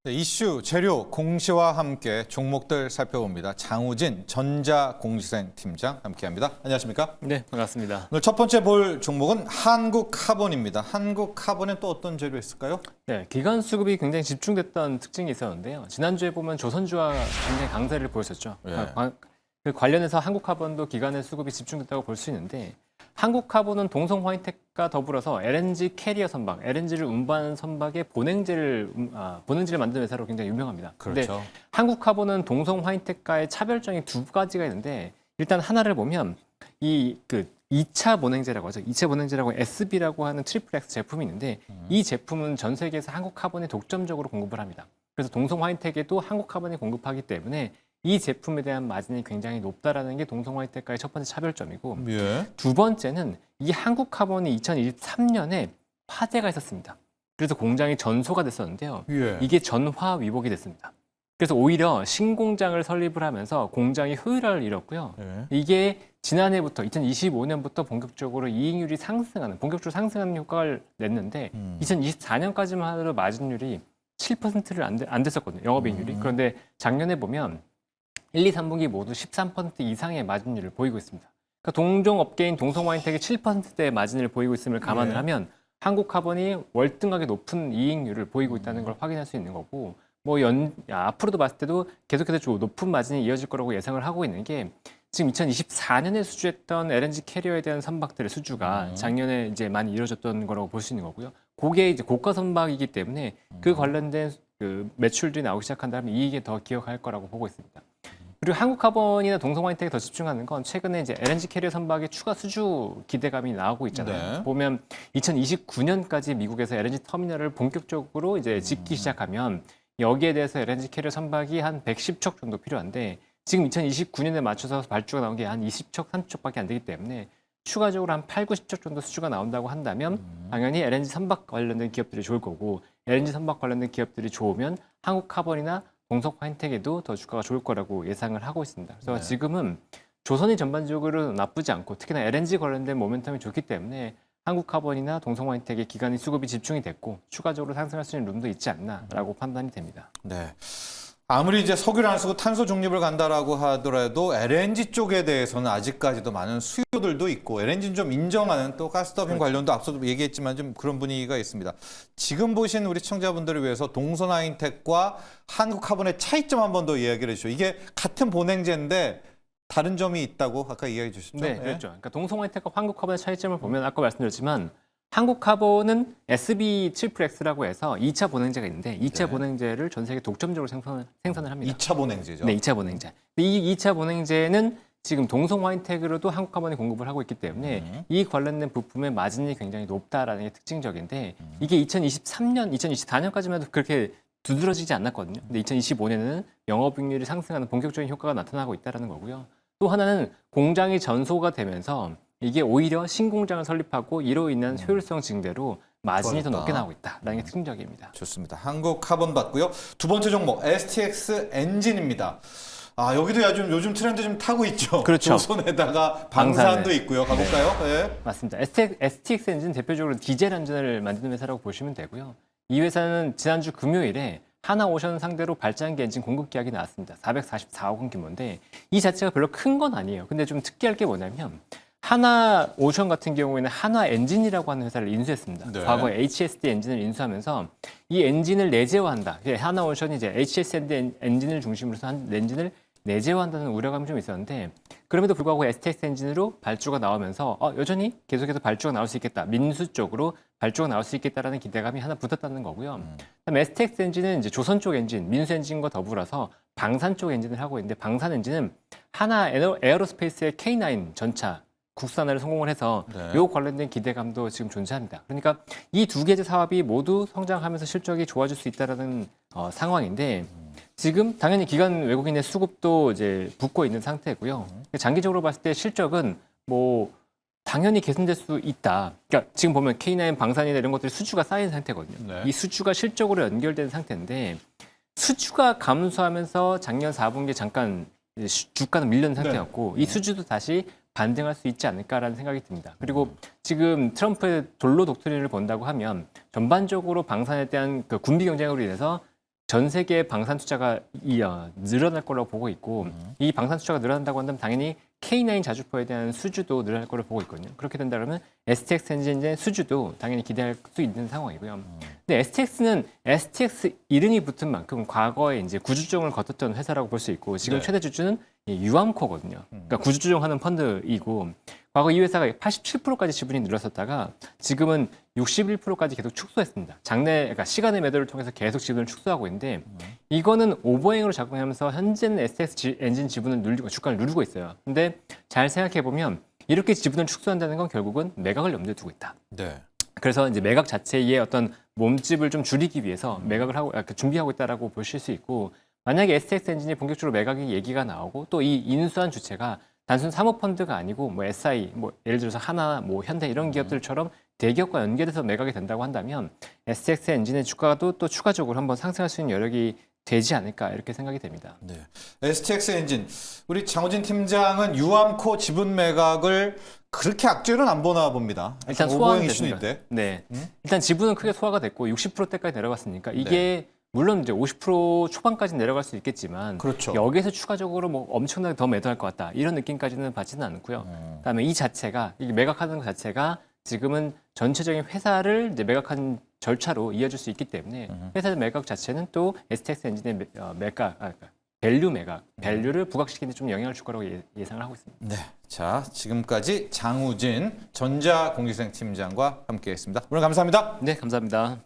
네, 이슈, 재료, 공시와 함께 종목들 살펴봅니다. 장우진 전자공시생 팀장 함께합니다. 안녕하십니까? 네, 반갑습니다. 오늘 첫 번째 볼 종목은 한국카본입니다. 한국카본엔 또 어떤 재료 있을까요? 네, 기관 수급이 굉장히 집중됐던 특징이 있었는데요. 지난주에 보면 조선주가 굉장히 강세를 보였었죠. 예. 그 관련해서 한국카본도 기관의 수급이 집중됐다고 볼 수 있는데 한국카본은 동성 화이텍과 더불어서 LNG 캐리어 선박, LNG를 운반하는 선박의 보냉제를 만드는 회사로 굉장히 유명합니다. 근데 그렇죠. 한국카본은 동성 화이텍과의 차별점이 두 가지가 있는데 일단 하나를 보면 이 2차 보냉제라고 하죠. 2차 보냉제라고 SB라고 하는 트리플 X 제품이 있는데 이 제품은 전 세계에서 한국카본이 독점적으로 공급을 합니다. 그래서 동성 화이텍에도 한국카본이 공급하기 때문에 이 제품에 대한 마진이 굉장히 높다라는 게 동성 화이텍과의 첫 번째 차별점이고 예. 두 번째는 이 한국카본이 2023년에 화재가 있었습니다. 그래서 공장이 전소가 됐었는데요. 예. 이게 전화 위복이 됐습니다. 그래서 오히려 신공장을 설립을 하면서 공장이 효율화를 이뤘고요. 예. 이게 지난해부터 2025년부터 본격적으로 이익률이 본격적으로 상승하는 효과를 냈는데 2024년까지만 하더라도 마진율이 7%를 안 됐었거든요. 영업이익률이. 그런데 작년에 보면 1, 2, 3분기 모두 13% 이상의 마진율을 보이고 있습니다. 그러니까 동종 업계인 동성화인텍이 7%대의 마진을 보이고 있음을 감안을 네. 하면 한국카본이 월등하게 높은 이익률을 보이고 있다는 걸 확인할 수 있는 거고 앞으로도 봤을 때도 계속해서 좀 높은 마진이 이어질 거라고 예상을 하고 있는 게 지금 2024년에 수주했던 LNG 캐리어에 대한 선박들의 수주가 작년에 이제 많이 이루어졌던 거라고 볼 수 있는 거고요. 그게 이제 고가 선박이기 때문에 그 관련된 그 매출들이 나오기 시작한다면 이익에 더 기여할 거라고 보고 있습니다. 그리고 한국카본이나 동성화이텍에 더 집중하는 건 최근에 이제 LNG 캐리어 선박의 추가 수주 기대감이 나오고 있잖아요. 네. 보면 2029년까지 미국에서 LNG 터미널을 본격적으로 이제 짓기 시작하면 여기에 대해서 LNG 캐리어 선박이 한 110척 정도 필요한데 지금 2029년에 맞춰서 발주가 나온 게 한 20척, 30척밖에 안 되기 때문에 추가적으로 한 8, 90척 정도 수주가 나온다고 한다면 당연히 LNG 선박 관련된 기업들이 좋을 거고 LNG 선박 관련된 기업들이 좋으면 한국카본이나 동성 화이텍에도 더 주가가 좋을 거라고 예상을 하고 있습니다. 그래서 네. 지금은 조선이 전반적으로 나쁘지 않고 특히나 LNG 관련된 모멘텀이 좋기 때문에 한국카본이나 동성 화이텍의 기간이 수급이 집중이 됐고 추가적으로 상승할 수 있는 룸도 있지 않나라고 판단이 됩니다. 네. 아무리 이제 석유를 안 쓰고 탄소 중립을 간다라고 하더라도 LNG 쪽에 대해서는 아직까지도 많은 수요들도 있고 LNG는 좀 인정하는 또 가스터빈 관련도 앞서도 얘기했지만 좀 그런 분위기가 있습니다. 지금 보신 우리 시청자분들을 위해서 동선화인텍과 한국카본의 차이점 한 번 더 이야기를 해주시죠. 이게 같은 보냉제인데 다른 점이 있다고 아까 이야기해 주셨죠? 네, 그렇죠. 그러니까 동성 화이텍과 한국카본의 차이점을 보면 아까 말씀드렸지만 한국카본은 SB 트리플 X라고 해서 2차 보냉제가 있는데 2차 네. 보냉제를 전 세계 독점적으로 생산을 합니다. 2차 보냉제죠. 네, 2차 보냉제. 이 2차 보냉제는 지금 동성 화이텍으로도 한국카본이 공급을 하고 있기 때문에 이 관련된 부품의 마진이 굉장히 높다라는 게 특징적인데 이게 2023년, 2024년까지만 해도 그렇게 두드러지지 않았거든요. 근데 2025년에는 영업이익률이 상승하는 본격적인 효과가 나타나고 있다는 거고요. 또 하나는 공장이 전소가 되면서 이게 오히려 신공장을 설립하고 이로 인한 효율성 증대로 마진이 더 그렇다. 높게 나오고 있다라는 게 특징적입니다. 좋습니다. 한국카본 봤고요. 두 번째 종목 STX 엔진입니다. 아 여기도 요즘 트렌드 좀 타고 있죠. 그렇죠. 조선에다가 방산도 있고요. 가볼까요? 네. 맞습니다. STX 엔진 대표적으로 디젤 엔진을 만드는 회사라고 보시면 되고요. 이 회사는 지난주 금요일에 하나오션 상대로 발전기 엔진 공급 계약이 나왔습니다. 444억 원 규모인데 이 자체가 별로 큰 건 아니에요. 근데 좀 특이할 게 뭐냐면 하나오션 같은 경우에는 한화엔진이라고 하는 회사를 인수했습니다. 네. 과거 HSD 엔진을 인수하면서 이 엔진을 내재화한다. 하나오션이 이제 HSD 엔진을 중심으로 해서 한 엔진을 내재화한다는 우려감이 좀 있었는데 그럼에도 불구하고 STX 엔진으로 발주가 나오면서 여전히 계속해서 발주가 나올 수 있겠다. 민수 쪽으로 발주가 나올 수 있겠다라는 기대감이 하나 붙었다는 거고요. 그다음에 STX 엔진은 이제 조선 쪽 엔진, 민수 엔진과 더불어서 방산 쪽 엔진을 하고 있는데 방산 엔진은 하나 에어로스페이스의 K9 전차 국산화를 성공을 해서 네. 이 관련된 기대감도 지금 존재합니다. 그러니까 이 두 개의 사업이 모두 성장하면서 실적이 좋아질 수 있다라는 상황인데 지금 당연히 기관 외국인의 수급도 이제 붙고 있는 상태고요. 장기적으로 봤을 때 실적은 뭐 당연히 개선될 수 있다. 그러니까 지금 보면 K9 방산이나 이런 것들이 수주가 쌓인 상태거든요. 네. 이 수주가 실적으로 연결된 상태인데 수주가 감소하면서 작년 4분기에 잠깐 주가는 밀린 상태였고 이 수주도 다시 반등할 수 있지 않을까라는 생각이 듭니다. 그리고 지금 트럼프의 돌로 독트린을 본다고 하면 전반적으로 방산에 대한 그 군비 경쟁으로 인해서 전 세계 방산 투자가 늘어날 거라고 보고 있고 이 방산 투자가 늘어난다고 한다면 당연히 K9 자주포에 대한 수주도 늘어날 거라고 보고 있거든요. 그렇게 된다 그러면 STX 엔진의 수주도 당연히 기대할 수 있는 상황이고요. 근데 STX는 STX 이름이 붙은 만큼 과거에 이제 구주종을 거쳤던 회사라고 볼 수 있고 지금 네. 최대 주주는 이 유암코거든요. 그러니까 구주조정하는 펀드이고 과거 이 회사가 87%까지 지분이 늘었었다가 지금은 61%까지 계속 축소했습니다. 그러니까 시간의 매도를 통해서 계속 지분을 축소하고 있는데 이거는 오버행으로 작용하면서 현재는 STX 엔진 지분을 누리고 주가를 누르고 있어요. 근데 잘 생각해 보면 이렇게 지분을 축소한다는 건 결국은 매각을 염두에 두고 있다. 네. 그래서 이제 매각 자체의 어떤 몸집을 좀 줄이기 위해서 매각을 하고 준비하고 있다라고 보실 수 있고 만약에 STX 엔진이 본격적으로 매각이 얘기가 나오고 또 이 인수한 주체가 단순 사모펀드가 아니고 뭐 SI, 뭐 예를 들어서 하나, 뭐 현대 이런 기업들처럼 대기업과 연계돼서 매각이 된다고 한다면 STX 엔진의 주가도 또 추가적으로 한번 상승할 수 있는 여력이 되지 않을까 이렇게 생각이 됩니다. 네. STX 엔진 우리 장우진 팀장은 유암코 지분 매각을 그렇게 악재로는 안 보나 봅니다. 일단 소화는 오버행 됐습니다. 이슈인데. 네, 일단 지분은 크게 소화가 됐고 60%대까지 내려갔으니까 이게 물론 이제 50% 초반까지 내려갈 수 있겠지만 그렇죠. 여기서 추가적으로 뭐 엄청나게 더 매도할 것 같다 이런 느낌까지는 받지는 않고요. 그다음에 이 자체가 이게 매각하는 것 자체가 지금은 전체적인 회사를 이제 매각한 절차로 이어질 수 있기 때문에 회사 매각 자체는 또 STX 엔진의 밸류 매각, 밸류를 부각시키는 데 좀 영향을 줄 거라고 예상을 하고 있습니다. 네. 자, 지금까지 장우진 전자공기생 팀장과 함께했습니다. 오늘 감사합니다. 네, 감사합니다.